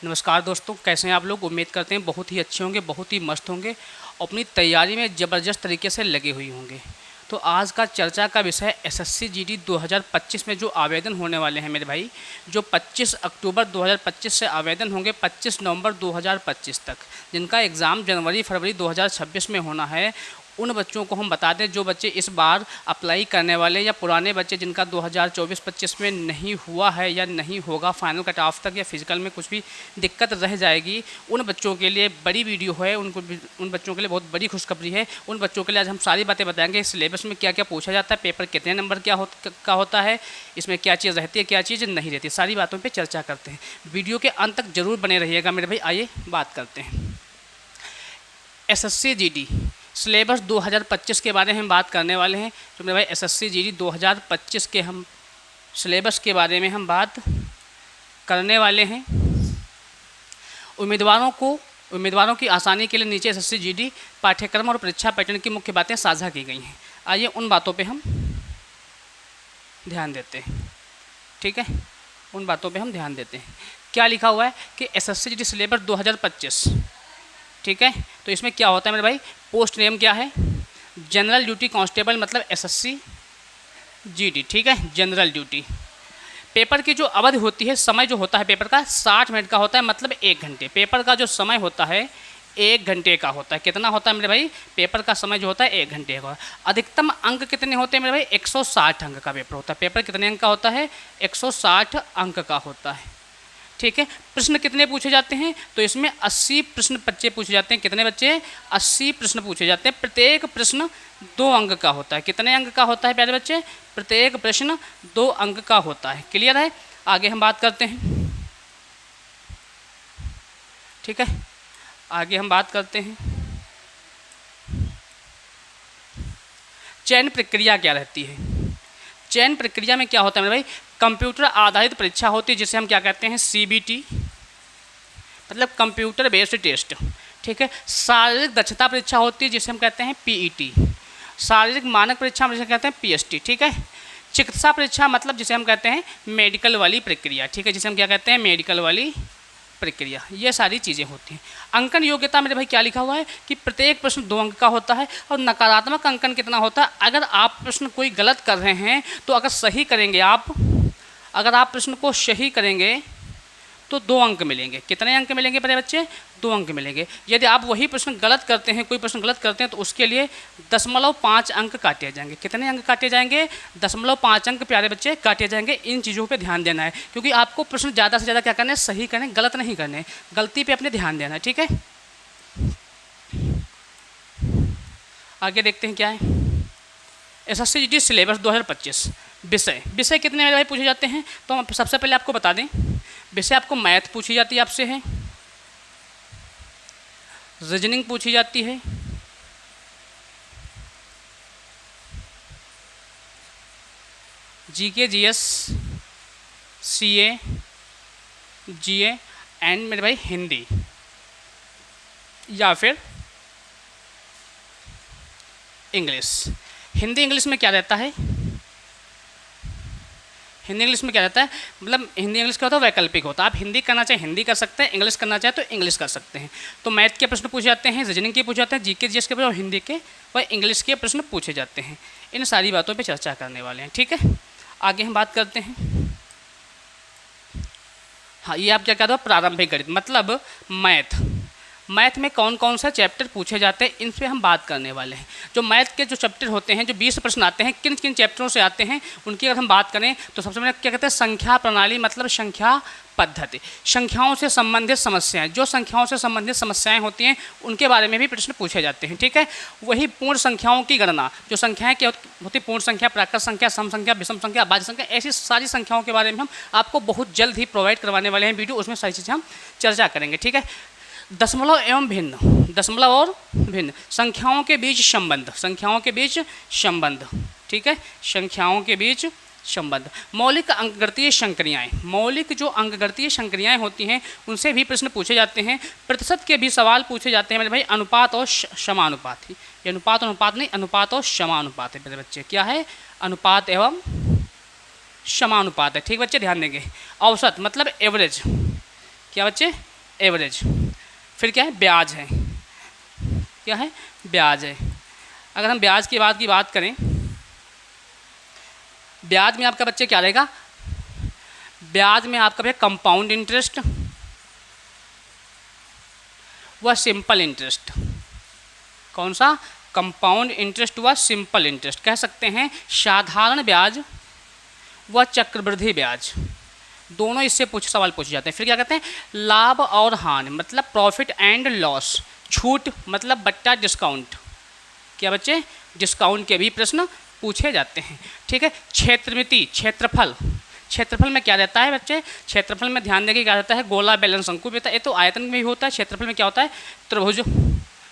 नमस्कार दोस्तों, कैसे हैं आप लोग। उम्मीद करते हैं बहुत ही अच्छे होंगे, बहुत ही मस्त होंगे, अपनी तैयारी में ज़बरदस्त तरीके से लगे हुए होंगे। तो आज का चर्चा का विषय एसएससी जीडी 2025 में जो आवेदन होने वाले हैं मेरे भाई, जो 25 अक्टूबर 2025 से आवेदन होंगे 25 नवंबर 2025 तक, जिनका एग्ज़ाम जनवरी फरवरी 2026 में होना है। उन बच्चों को हम बता दें जो बच्चे इस बार अप्लाई करने वाले या पुराने बच्चे जिनका 2024-25 में नहीं हुआ है या नहीं होगा फाइनल कट ऑफ तक या फिजिकल में कुछ भी दिक्कत रह जाएगी, उन बच्चों के लिए बड़ी वीडियो है। उन बच्चों के लिए बहुत बड़ी खुशखबरी है। उन बच्चों के लिए आज हम सारी बातें बताएंगे। सिलेबस में क्या क्या पूछा जाता है, पेपर कितने नंबर का होता है, इसमें क्या चीज़ रहती है, क्या चीज़ नहीं रहती, सारी बातों पर चर्चा करते हैं। वीडियो के अंत तक जरूर बने रहिएगा मेरे भाई। आइए बात करते हैं एसएससी जीडी सिलेबस 2025 के बारे में हम बात करने वाले हैं। तो मेरे भाई एसएससी जीडी 2025 के हम सिलेबस के बारे में हम बात करने वाले हैं। उम्मीदवारों की आसानी के लिए नीचे एसएससी जीडी पाठ्यक्रम और परीक्षा पैटर्न की मुख्य बातें साझा की गई हैं। आइए उन बातों पे हम ध्यान देते हैं। ठीक है, उन बातों पे हम ध्यान देते हैं। क्या लिखा हुआ है कि एसएससी जीडी सिलेबस 2025, ठीक है। तो इसमें क्या होता है मेरे भाई, पोस्ट नेम क्या है, जनरल ड्यूटी कांस्टेबल मतलब एसएससी जीडी, ठीक है, जनरल ड्यूटी। पेपर की जो अवधि होती है, समय जो होता है पेपर का 60 मिनट का होता है, मतलब 1 घंटे। पेपर का जो समय होता है 1 घंटे का होता है। कितना होता है मेरे भाई, पेपर का समय जो होता है 1 घंटे का। अधिकतम अंक कितने होते हैं मेरे भाई, 160 अंक का पेपर होता है। पेपर कितने अंक का होता है, 160 अंक का होता है, ठीक है। प्रश्न कितने पूछे जाते हैं, तो इसमें 80 प्रश्न बच्चे पूछे जाते हैं। कितने बच्चे, 80 प्रश्न पूछे जाते हैं। प्रत्येक प्रश्न 2 अंक का होता है। कितने अंक का होता है प्यारे बच्चे, प्रत्येक प्रश्न 2 अंक का होता है। क्लियर है। आगे हम बात करते हैं, ठीक है, आगे हम बात करते हैं चयन प्रक्रिया क्या रहती है। चयन प्रक्रिया में क्या होता है मेरे भाई, कंप्यूटर आधारित परीक्षा होती है जिसे हम क्या कहते हैं, सीबीटी, मतलब कंप्यूटर बेस्ड टेस्ट, ठीक है। शारीरिक दक्षता परीक्षा होती है जिसे हम कहते हैं पीईटी। शारीरिक मानक परीक्षा जिसे कहते हैं पीएसटी, ठीक है। चिकित्सा परीक्षा मतलब जिसे हम कहते हैं मेडिकल वाली प्रक्रिया, ठीक है, जिसे हम क्या कहते हैं, मेडिकल वाली प्रक्रिया। ये सारी चीज़ें होती हैं। अंकन योग्यता मेरे भाई क्या लिखा हुआ है कि प्रत्येक प्रश्न 2 अंक का होता है। और नकारात्मक अंकन कितना होता है, अगर आप प्रश्न कोई गलत कर रहे हैं तो अगर सही करेंगे अगर आप प्रश्न को सही करेंगे तो 2 अंक मिलेंगे। कितने अंक मिलेंगे मेरे बच्चे, 2 अंक मिलेंगे। यदि आप वही प्रश्न गलत करते हैं, कोई प्रश्न गलत करते हैं, तो उसके लिए 0.5 अंक काटे जाएंगे। कितने अंक काटे जाएंगे, 0.5 अंक प्यारे बच्चे काटे जाएंगे। इन चीज़ों पे ध्यान देना है, क्योंकि आपको प्रश्न ज़्यादा से ज़्यादा क्या करना है, सही करने, गलत नहीं करने। गलती पर अपने ध्यान देना है, ठीक है। आगे देखते हैं क्या है एसएससी जीडी सिलेबस 2025। विषय कितने मेरे भाई पूछे जाते हैं, तो हम सबसे पहले आपको बता दें, विषय आपको मैथ पूछी जाती है, आपसे है रीजनिंग पूछी जाती है, GK GS CA GA and मेरे भाई हिंदी, या फिर इंग्लिश। हिंदी इंग्लिश में क्या रहता है, हिंदी इंग्लिश में क्या रहता है, मतलब हिंदी इंग्लिश क्या होता है, वैकल्पिक होता है। आप हिंदी करना चाहे हिंदी कर सकते हैं, इंग्लिश करना चाहे तो इंग्लिश कर सकते हैं। तो मैथ के प्रश्न पूछे जाते हैं, रीजनिंग के पूछे जाते हैं, जीके जीएस के और हिंदी के व इंग्लिश के प्रश्न पूछे जाते हैं। इन सारी बातों पे चर्चा करने वाले हैं, ठीक है। आगे हम बात करते हैं, हाँ, ये आप क्या कहते हो, प्रारंभिक गणित मतलब मैथ में कौन कौन सा चैप्टर पूछे जाते हैं, इन पर हम बात करने वाले हैं। जो मैथ के जो चैप्टर होते हैं, जो 20 प्रश्न आते हैं, किन किन चैप्टरों से आते हैं, उनकी अगर हम बात करें तो सबसे पहले क्या कहते हैं, संख्या प्रणाली मतलब संख्या पद्धति। संख्याओं से संबंधित समस्याएं, जो संख्याओं से संबंधित समस्याएं होती हैं उनके बारे में भी प्रश्न पूछे जाते हैं, ठीक है। वही पूर्ण संख्याओं की गणना, जो संख्याएं क्या होती, पूर्ण संख्या, प्राकृत संख्या, सम संख्या, विषम संख्या, अभाज्य संख्या, ऐसी सारी संख्याओं के बारे में हम आपको बहुत जल्द ही प्रोवाइड करवाने वाले हैं वीडियो। उसमें सारी चीज़ें हम चर्चा करेंगे, ठीक है। दशमलव एवं भिन्न, दशमलव और भिन्न, संख्याओं के बीच संबंध, संख्याओं के बीच संबंध, ठीक है, संख्याओं के बीच संबंध। मौलिक अंकगणितीय संक्रियाएं, मौलिक जो अंकगणितीय संक्रियाएं होती हैं उनसे भी प्रश्न पूछे जाते हैं। प्रतिशत के भी सवाल पूछे जाते हैं मेरे भाई। अनुपात और समानुपात, ये अनुपात नहीं, अनुपात और समानुपात है मेरे बच्चे। क्या है, अनुपात एवं समानुपात है, ठीक बच्चे ध्यान देंगे। औसत मतलब एवरेज, क्या बच्चे, एवरेज, फिर क्या है ब्याज है, क्या है ब्याज है। अगर हम ब्याज की बात करें, ब्याज में आपका बच्चे क्या रहेगा, ब्याज में आपका भैया कंपाउंड इंटरेस्ट व सिंपल इंटरेस्ट। कौन सा, कंपाउंड इंटरेस्ट व सिंपल इंटरेस्ट, कह सकते हैं साधारण ब्याज व चक्रवृद्धि ब्याज, दोनों इससे सवाल पूछे जाते हैं। फिर क्या कहते हैं, लाभ और हानि मतलब प्रॉफिट एंड लॉस, छूट मतलब बट्टा डिस्काउंट, क्या बच्चे डिस्काउंट के भी प्रश्न पूछे जाते हैं। ठीक है, क्षेत्रमिति क्षेत्रफल, क्षेत्रफल में क्या रहता है बच्चे, क्षेत्रफल में ध्यान देके क्या रहता है, गोला बेलन शंकु भी होता है, ये तो आयतन में भी होता है, क्षेत्रफल में क्या होता है, त्रिभुज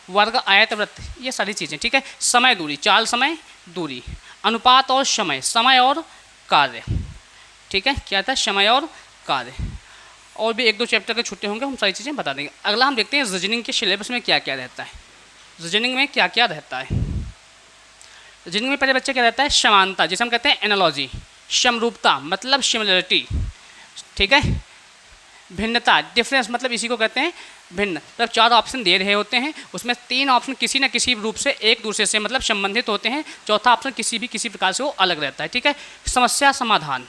वर्ग आयत वृत्त, ये सारी चीज़ें। ठीक है, समय दूरी, चाल समय दूरी, अनुपात और समय, समय और कार्य। ठीक है, क्या था, समय और कार्य। और भी एक दो चैप्टर के छुट्टे होंगे, हम सारी चीज़ें बता देंगे। अगला हम देखते हैं रीजनिंग के सिलेबस में क्या क्या रहता है, रीजनिंग में क्या क्या रहता है। रीजनिंग में पहले बच्चे क्या रहता है, समानता, जिसे हम कहते हैं एनालॉजी, समरूपता मतलब सिमिलरिटी। ठीक है, भिन्नता डिफरेंस मतलब इसी को कहते हैं भिन्न, मतलब 4 ऑप्शन दे रहे होते हैं, उसमें 3 ऑप्शन किसी न किसी रूप से एक दूसरे से मतलब संबंधित होते हैं, चौथा ऑप्शन किसी प्रकार से वो अलग रहता है। ठीक है, समस्या समाधान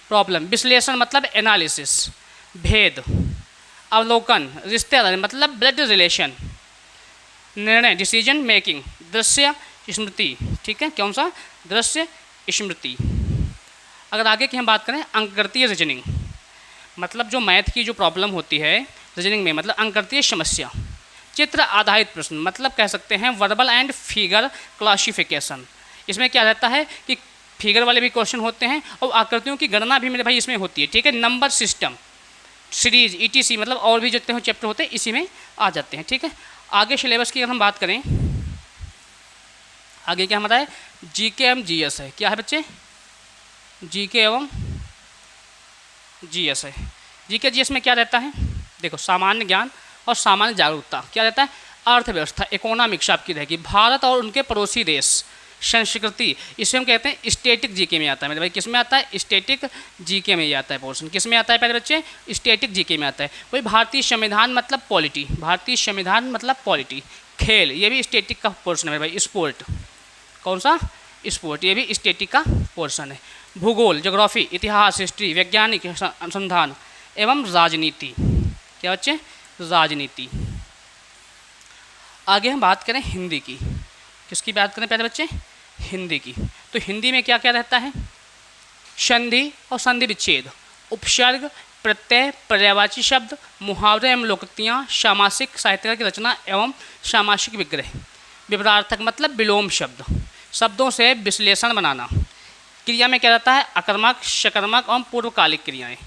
प्रॉब्लम, विश्लेषण मतलब एनालिसिस, भेद, अवलोकन रिश्तेदार मतलब ब्लड रिलेशन, निर्णय डिसीजन मेकिंग, दृश्य स्मृति। ठीक है, कौन सा, दृश्य स्मृति। अगर आगे की हम बात करें अंकगणितीय रीजनिंग, मतलब जो मैथ की जो प्रॉब्लम होती है रीजनिंग में, मतलब अंकगणितीय समस्या। चित्र आधारित प्रश्न मतलब कह सकते हैं वर्बल एंड फिगर क्लासिफिकेशन, इसमें क्या रहता है कि फिगर वाले भी क्वेश्चन होते हैं और आकृतियों की गणना भी मेरे भाई इसमें होती है। ठीक है, नंबर सिस्टम, सीरीज, ईटीसी मतलब और भी जितने चैप्टर होते हैं इसी में आ जाते हैं। ठीक है, आगे सिलेबस की अगर हम बात करें, आगे क्या हमारा है, जीके एवं जीएस है। क्या है बच्चे, जीके एवं जीएस है। जीके जीएस में क्या रहता है, देखो सामान्य ज्ञान और सामान्य जागरूकता, क्या रहता है, अर्थव्यवस्था इकोनॉमिक्स आपकी रहेगी, भारत और उनके पड़ोसी देश, संस्कृति, इसे हम कहते हैं स्टैटिक जीके में आता है मेरे भाई। किस में आता है, स्टैटिक जीके में ही आता है पोर्शन। किस में आता है पहले बच्चे, स्टैटिक जीके में आता है। वही भारतीय संविधान मतलब पॉलिटी, भारतीय संविधान मतलब पॉलिटी, खेल ये भी स्टैटिक का पोर्शन है मेरे भाई, स्पोर्ट, कौन सा, स्पोर्ट, ये भी स्टैटिक का पोर्शन है। भूगोल ज्योग्राफी, इतिहास हिस्ट्री, वैज्ञानिक अनुसंधान एवं राजनीति, क्या बच्चे, राजनीति। आगे हम बात करें हिंदी की, किसकी बात करें पहले बच्चे, हिंदी की। तो हिंदी में क्या क्या रहता है, संधि और संधि विच्छेद, उपसर्ग, प्रत्यय, पर्यायवाची शब्द, मुहावरे एवं लोकोक्तियाँ, सामासिक साहित्य की रचना एवं सामासिक विग्रह, विपरार्थक मतलब विलोम शब्द, शब्दों से विश्लेषण बनाना। क्रिया में क्या रहता है, अकर्मक, सकर्मक एवं पूर्वकालिक क्रियाएं।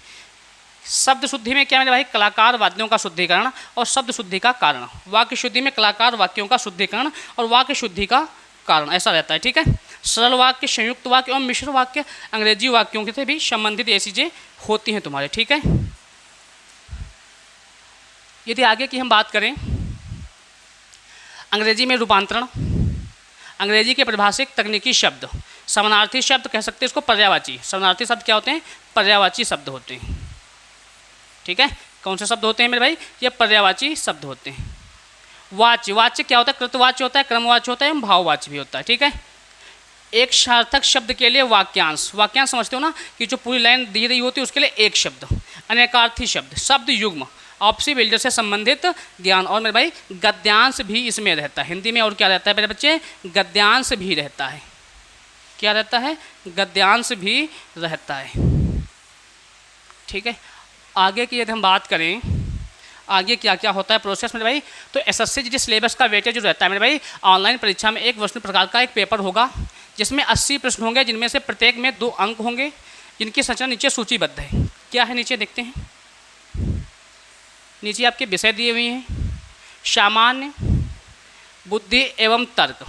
शब्द शुद्धि में क्या मेरे भाई, कलाकार वाद्यों का शुद्धिकरण और शब्द शुद्धि का कारण। वाक्य शुद्धि में कलाकार वाक्यों का शुद्धिकरण और वाक्य शुद्धि का कारण, ऐसा रहता है। ठीक है, सरल वाक्य, संयुक्त वाक्य एवं मिश्र वाक्य, अंग्रेजी वाक्यों से भी संबंधित ये चीज़ें होती हैं तुम्हारे। ठीक है, यदि आगे की हम बात करें, अंग्रेजी में रूपांतरण, अंग्रेजी के परिभाषिक तकनीकी शब्द, समानार्थी शब्द कह सकते हैं इसको, पर्यायवाची, समानार्थी शब्द क्या होते हैं, पर्यायवाची शब्द होते हैं। ठीक है, कौन से शब्द होते हैं मेरे भाई, ये पर्यायवाची शब्द होते हैं। वाच्य, वाच्य क्या होता है, कृतवाच्य होता है, क्रमवाच्य होता है एवं भाववाच्य भी होता है। ठीक है, एक सार्थक शब्द के लिए वाक्यांश, वाक्यांश समझते हो ना, कि जो पूरी लाइन दी रही होती है उसके लिए एक शब्द। अनेकार्थी शब्द, शब्द युग्म, आपसी बिल्डर से संबंधित ज्ञान। और मेरे भाई गद्यांश भी इसमें रहता है हिंदी में। और क्या रहता है मेरे बच्चे, गद्यांश भी रहता है। क्या रहता है, गद्यांश भी रहता है। ठीक है, आगे की यदि हम बात करें, आगे क्या क्या होता है प्रोसेस मेरे भाई, तो एसएससी जी सिलेबस का वेटेज जो रहता है मेरे भाई, ऑनलाइन परीक्षा में एक वस्तु प्रकार का एक पेपर होगा जिसमें 80 प्रश्न होंगे, जिनमें से प्रत्येक में 2 अंक होंगे, जिनकी संरचना नीचे सूचीबद्ध है। क्या है नीचे देखते हैं, नीचे आपके विषय दिए हुए हैं, सामान्य बुद्धि एवं तर्क।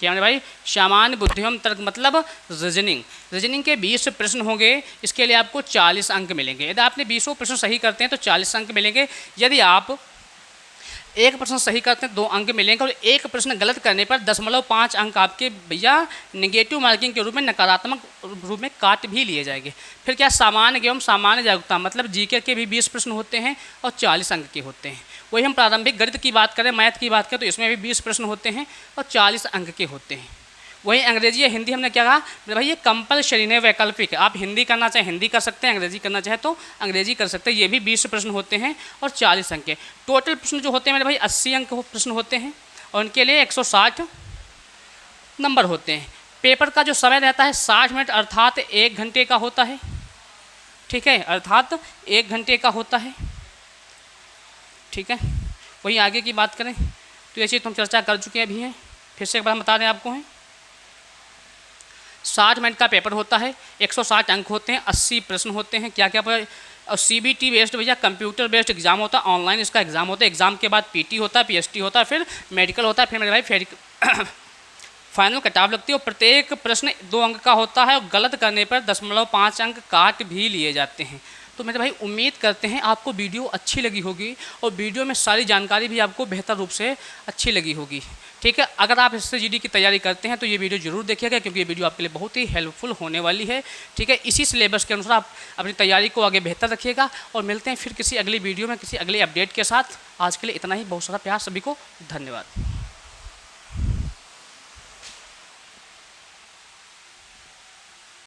क्या मेरे भाई, सामान्य बुद्धि एवं तर्क मतलब रीजनिंग। रीजनिंग के 20 प्रश्न होंगे, इसके लिए आपको 40 अंक मिलेंगे। यदि आपने 20 प्रश्न सही करते हैं तो 40 अंक मिलेंगे। यदि आप एक प्रश्न सही करते हैं 2 अंक मिलेंगे और एक प्रश्न गलत करने पर 0.5 अंक आपके भैया नेगेटिव मार्किंग के रूप में, नकारात्मक रूप में काट भी लिए जाएंगे। फिर क्या सामान्य एवं सामान्य जागरूकता, मतलब जीके के भी 20 प्रश्न होते हैं और 40 अंक के होते हैं। वही हम प्रारंभिक गणित की बात करें, मैथ की बात करें तो इसमें भी 20 प्रश्न होते हैं और 40 अंक के होते हैं। वही अंग्रेजी या हिंदी हमने क्या कहा भाई, ये कंपलसरी नहीं, वैकल्पिक है। आप हिंदी करना चाहे हिंदी कर सकते हैं, अंग्रेजी करना चाहे तो अंग्रेजी कर सकते हैं। ये भी 20 प्रश्न होते हैं और 40 अंक के। टोटल प्रश्न जो होते हैं मेरे भाई 80 अंक प्रश्न होते हैं और उनके लिए 160 नंबर होते हैं। पेपर का जो समय रहता है 60 मिनट अर्थात 1 घंटे का होता है, ठीक है, अर्थात 1 घंटे का होता है, ठीक है। वही आगे की बात करें तो ये चीज़ हम चर्चा कर चुके हैं अभी हैं, फिर से एक बार हम बता दें आपको हैं। 60 मिनट का पेपर होता है, 160 अंक होते हैं, 80 प्रश्न होते हैं। क्या क्या पर, और CBT बेस्ड भैया कंप्यूटर बेस्ड एग्जाम होता है, ऑनलाइन इसका एग्जाम होता है। एग्जाम के बाद PT होता है, PST होता है, फिर मेडिकल होता है, फिर मेरे भाई फाइनल कटाव लगती है। और प्रत्येक प्रश्न 2 अंक का होता है और गलत करने पर 0.5 अंक काट भी लिए जाते हैं। तो मेरे भाई उम्मीद करते हैं आपको वीडियो अच्छी लगी होगी और वीडियो में सारी जानकारी भी आपको बेहतर रूप से अच्छी लगी होगी, ठीक है। अगर आप इससे GD की तैयारी करते हैं तो ये वीडियो जरूर देखिएगा, क्योंकि ये वीडियो आपके लिए बहुत ही हेल्पफुल होने वाली है, ठीक है। इसी सिलेबस के अनुसार आप अपनी तैयारी को आगे बेहतर रखिएगा और मिलते हैं फिर किसी अगली वीडियो में किसी अगले अपडेट के साथ। आज के लिए इतना ही, बहुत सारा प्यार सभी को, धन्यवाद।